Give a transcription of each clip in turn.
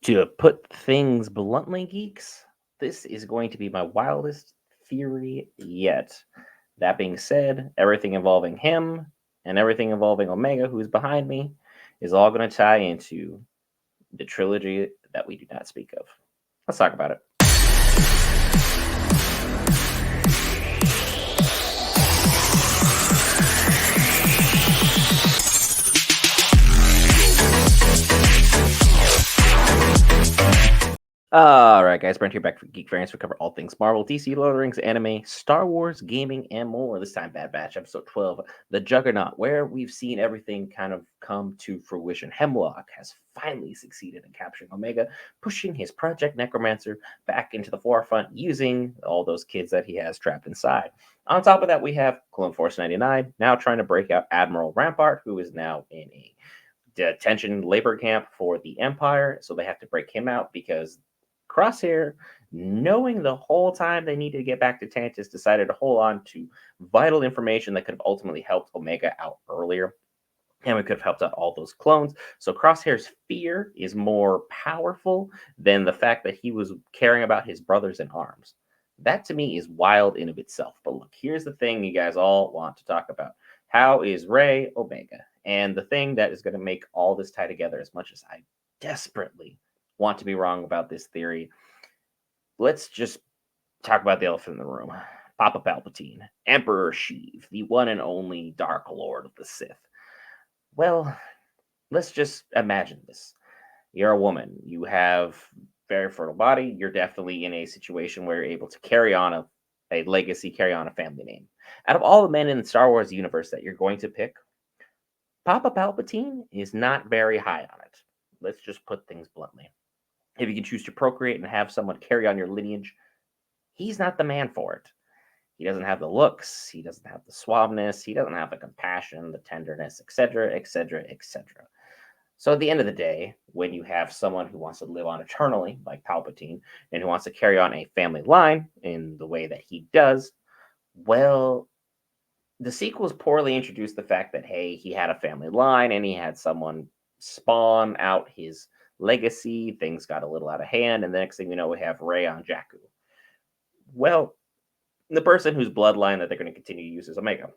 To put things bluntly, geeks, this is going to be my wildest theory yet. That being said, everything involving him and everything involving Omega, who's behind me, is all going to tie into the trilogy that we do not speak of. Let's talk about it. All right, guys, Brent here back for Geek Variants. We cover all things Marvel, DC, Lord of the Rings, anime, Star Wars, gaming, and more. This time, Bad Batch, episode 12, The Juggernaut, where we've seen everything kind of come to fruition. Hemlock has finally succeeded in capturing Omega, pushing his Project Necromancer back into the forefront using all those kids that he has trapped inside. On top of that, we have Clone Force 99 now trying to break out Admiral Rampart, who is now in a detention labor camp for the Empire. So they have to break him out because Crosshair, knowing the whole time they needed to get back to Tantus, decided to hold on to vital information that could have ultimately helped Omega out earlier. And we could have helped out all those clones. So Crosshair's fear is more powerful than the fact that he was caring about his brothers in arms. That to me is wild in of itself. But look, here's the thing you guys all want to talk about. How is Rey Omega? And the thing that is going to make all this tie together, as much as I desperately want to be wrong about this theory, let's just talk about the elephant in the room. Papa Palpatine, Emperor Sheev, the one and only Dark Lord of the Sith. Well, let's just imagine this. You're a woman. You have very fertile body. You're definitely in a situation where you're able to carry on a legacy, carry on a family name. Out of all the men in the Star Wars universe that you're going to pick, Papa Palpatine is not very high on it. Let's just put things bluntly. If you can choose to procreate and have someone carry on your lineage, he's not the man for it. He doesn't have the looks, he doesn't have the suaveness, he doesn't have the compassion, the tenderness, etc., etc., etc. So at the end of the day, when you have someone who wants to live on eternally, like Palpatine, and who wants to carry on a family line in the way that he does, well, the sequels poorly introduced the fact that, hey, he had a family line and he had someone spawn out his legacy. Things got a little out of hand, and the next thing we know, we have Rey on Jakku. Well, the person whose bloodline that they're going to continue to use is Omega.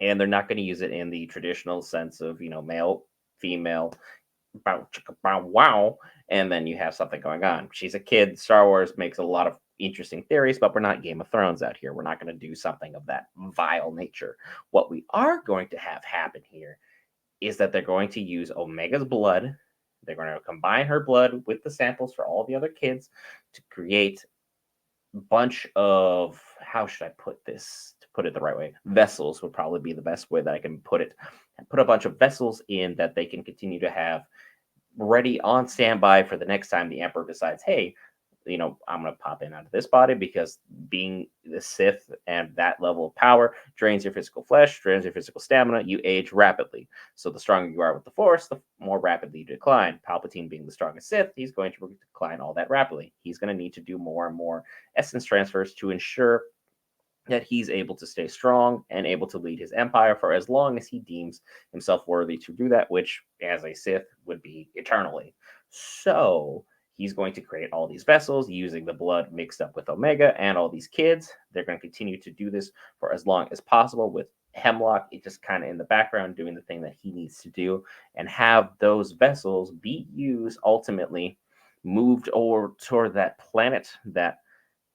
And they're not going to use it in the traditional sense of, male, female, bow, chicka, bow, wow. And then you have something going on. She's a kid. Star Wars makes a lot of interesting theories, but we're not Game of Thrones out here. We're not going to do something of that vile nature. What we are going to have happen here is that they're going to use Omega's blood. They're going to combine her blood with the samples for all the other kids to create a bunch of, how should I put this to put it the right way? Vessels would probably be the best way that I can put it. Put a bunch of vessels in that they can continue to have ready on standby for the next time the Emperor decides, hey, I'm going to pop in out of this body, because being the Sith and that level of power drains your physical flesh, drains your physical stamina. You age rapidly. So the stronger you are with the Force, the more rapidly you decline. Palpatine being the strongest Sith, he's going to decline all that rapidly. He's going to need to do more and more essence transfers to ensure that he's able to stay strong and able to lead his empire for as long as he deems himself worthy to do that, which, as a Sith, would be eternally. So he's going to create all these vessels using the blood mixed up with Omega and all these kids. They're going to continue to do this for as long as possible, with Hemlock just kind of in the background doing the thing that he needs to do, and have those vessels be used, ultimately moved over toward that planet that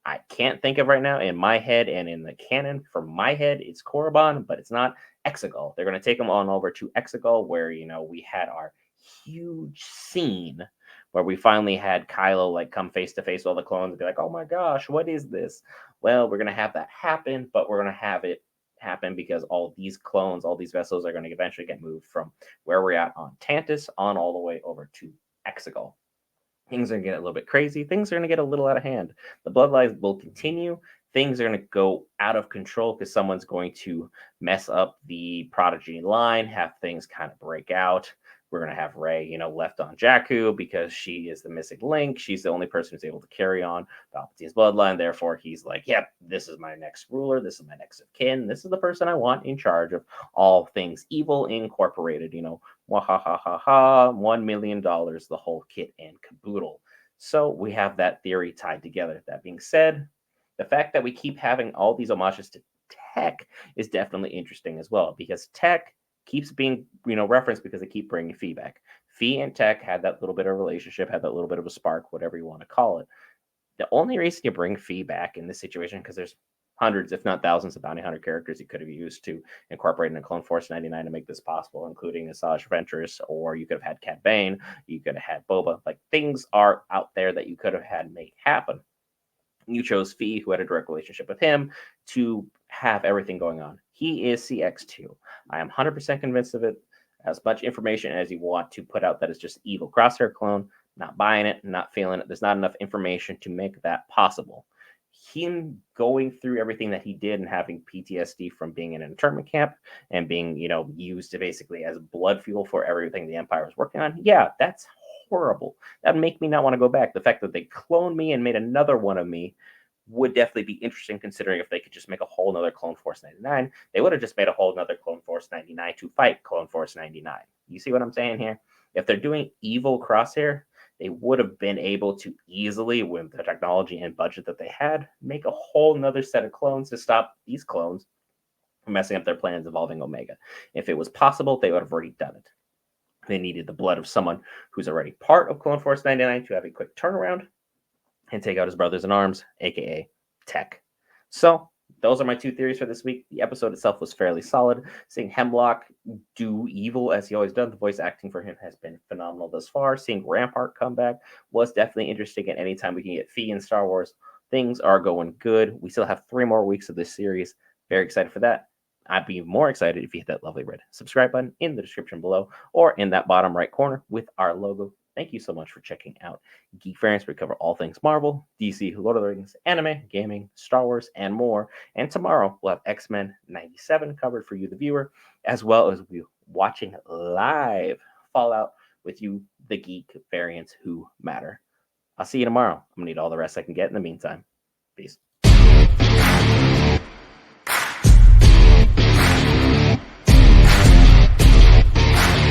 I can't think of right now in my head, and in the canon for my head, it's Korriban, but it's not. Exegol. They're going to take them on over to Exegol, where, we had our huge scene where we finally had Kylo come face to face with all the clones and be like, oh my gosh, what is this? Well, we're going to have that happen, but we're going to have it happen because all these clones, all these vessels are going to eventually get moved from where we're at on Tantus on all the way over to Exegol. Things are going to get a little bit crazy. Things are going to get a little out of hand. The bloodlines will continue. Things are going to go out of control because someone's going to mess up the prodigy line, have things kind of break out. We're going to have Rey, left on Jakku because she is the missing link. She's the only person who's able to carry on Palpatine's bloodline. Therefore, he's like, yep, this is my next ruler. This is my next of kin. This is the person I want in charge of all things evil incorporated, Wahahaha, $1 million, the whole kit and caboodle. So we have that theory tied together. That being said, the fact that we keep having all these homages to tech is definitely interesting as well, because tech keeps being referenced because they keep bringing feedback. Fee and tech had that little bit of relationship, had that little bit of a spark, whatever you want to call it. The only reason you bring Fee back in this situation, because there's hundreds, if not thousands, of bounty hunter characters you could have used to incorporate in a Clone Force 99 to make this possible, including Asajj Ventress, or you could have had Cad Bane, you could have had Boba. Like, things are out there that you could have had make happen. You chose Fee, who had a direct relationship with him, to have everything going on. He is CX2. I am 100% convinced of it. As much information as you want to put out that is just evil Crosshair clone, not buying it, not feeling it. There's not enough information to make that possible. Him going through everything that he did and having PTSD from being in an internment camp and being, used to basically as blood fuel for everything the Empire was working on. Yeah, that's horrible. That'd make me not want to go back. The fact that they cloned me and made another one of me would definitely be interesting, considering if they could just make a whole nother Clone Force 99, they would have just made a whole nother Clone Force 99 to fight Clone Force 99. You see what I'm saying here? If they're doing evil Crosshair, they would have been able to easily, with the technology and budget that they had, make a whole nother set of clones to stop these clones from messing up their plans involving Omega. If it was possible, they would have already done it. They needed the blood of someone who's already part of Clone Force 99 to have a quick turnaround and take out his brothers in arms, aka Tech. So those are my two theories for this week. The episode itself was fairly solid. Seeing Hemlock do evil as he always done, the voice acting for him has been phenomenal thus far. Seeing Rampart come back was definitely interesting. And anytime we can get Fee in Star Wars, things are going good. We still have 3 more weeks of this series. Very excited for that. I'd be more excited if you hit that lovely red subscribe button in the description below or in that bottom right corner with our logo. Thank you so much for checking out Geek Variants, where we cover all things Marvel, DC, Lord of the Rings, anime, gaming, Star Wars, and more. And tomorrow we'll have X-Men 97 covered for you, the viewer, as well as we watching live Fallout with you, the Geek Variants who matter. I'll see you tomorrow. I'm going to need all the rest I can get in the meantime. Peace.